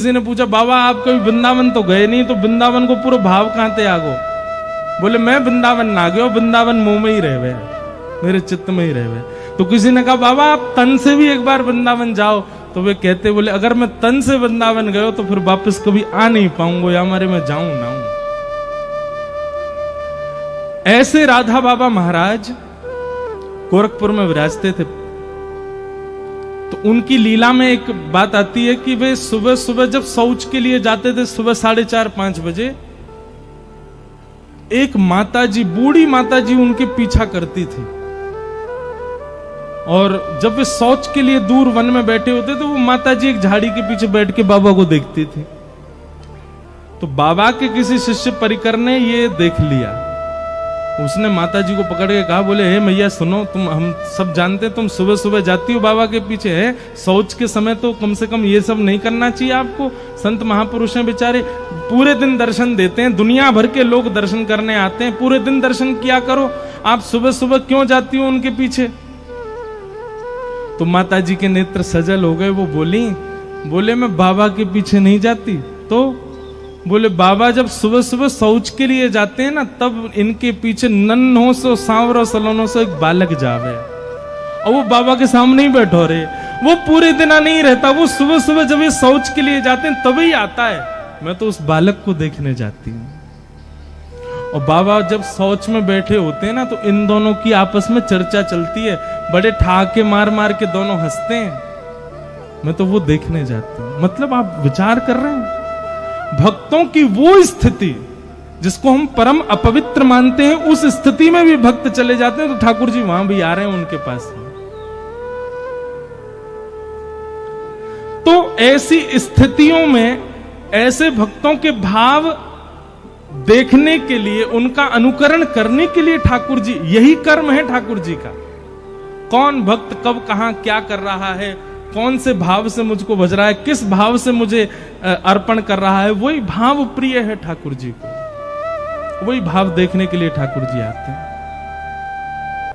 किसी ने पूछा बाबा आप कभी वृंदावन तो गए नहीं, तो वृंदावन को पूरा भाव कहां ते आगो? बोले मैं वृंदावन ना गयो, वृंदावन मुंह में ही रहे, मेरे चित्त में ही रहे। तो किसी ने कहा बाबा आप तन से भी एक बार वृंदावन जाओ, तो वे कहते बोले अगर मैं तन से वृंदावन गयो तो फिर वापस कभी आ नहीं पाऊंगा, या हमारे मैं जाऊं ना हूं। ऐसे राधा बाबा महाराज गोरखपुर में विराजते थे। तो उनकी लीला में एक बात आती है कि वे सुबह सुबह जब शौच के लिए जाते थे, सुबह 4:30-5 बजे, एक माताजी, बूढ़ी माताजी उनके पीछा करती थी। और जब वे शौच के लिए दूर वन में बैठे होते तो वो माताजी एक झाड़ी के पीछे बैठ के बाबा को देखती थी। तो बाबा के किसी शिष्य परिकर ने ये देख लिया, उसने माताजी को पकड़ के कहा, बोले हे मैया सुनो, तुम, हम सब जानते तुम सुबह सुबह जाती हो बाबा के पीछे, है शौच के समय तो कम से कम ये सब नहीं करना चाहिए आपको। संत महापुरुष हैं बेचारे, पूरे दिन दर्शन देते हैं, दुनिया भर के लोग दर्शन करने आते हैं, पूरे दिन दर्शन किया करो, आप सुबह सुबह क्यों जाती हो उनके पीछे? तो माताजी के नेत्र सजल हो गए, वो बोले मैं बाबा के पीछे नहीं जाती। तो बोले बाबा जब सुबह सुबह शौच के लिए जाते हैं ना, तब इनके पीछे नन्हों से सांवरों सलोनों से एक बालक जावे, और वो बाबा के सामने ही बैठो रहे। वो पूरे दिन नहीं रहता, वो सुबह सुबह जब ये शौच के लिए जाते हैं तभी आता है। मैं तो उस बालक को देखने जाती हूँ। और बाबा जब शौच में बैठे होते हैं ना, तो इन दोनों की आपस में चर्चा चलती है, बड़े ठाके मार मार के दोनों हंसते हैं। मैं तो वो देखने जाती हूँ। मतलब आप विचार कर रहे हैं, भक्तों की वो स्थिति जिसको हम परम अपवित्र मानते हैं, उस स्थिति में भी भक्त चले जाते हैं, तो ठाकुर जी वहां भी आ रहे हैं उनके पास। तो ऐसी स्थितियों में ऐसे भक्तों के भाव देखने के लिए, उनका अनुकरण करने के लिए ठाकुर जी, यही कर्म है ठाकुर जी का। कौन भक्त कब कहां क्या कर रहा है, कौन से भाव से मुझको भज रहा है, किस भाव से मुझे अर्पण कर रहा है, वही भाव प्रिय है ठाकुर जी को। वही भाव देखने के लिए ठाकुर जी आते हैं।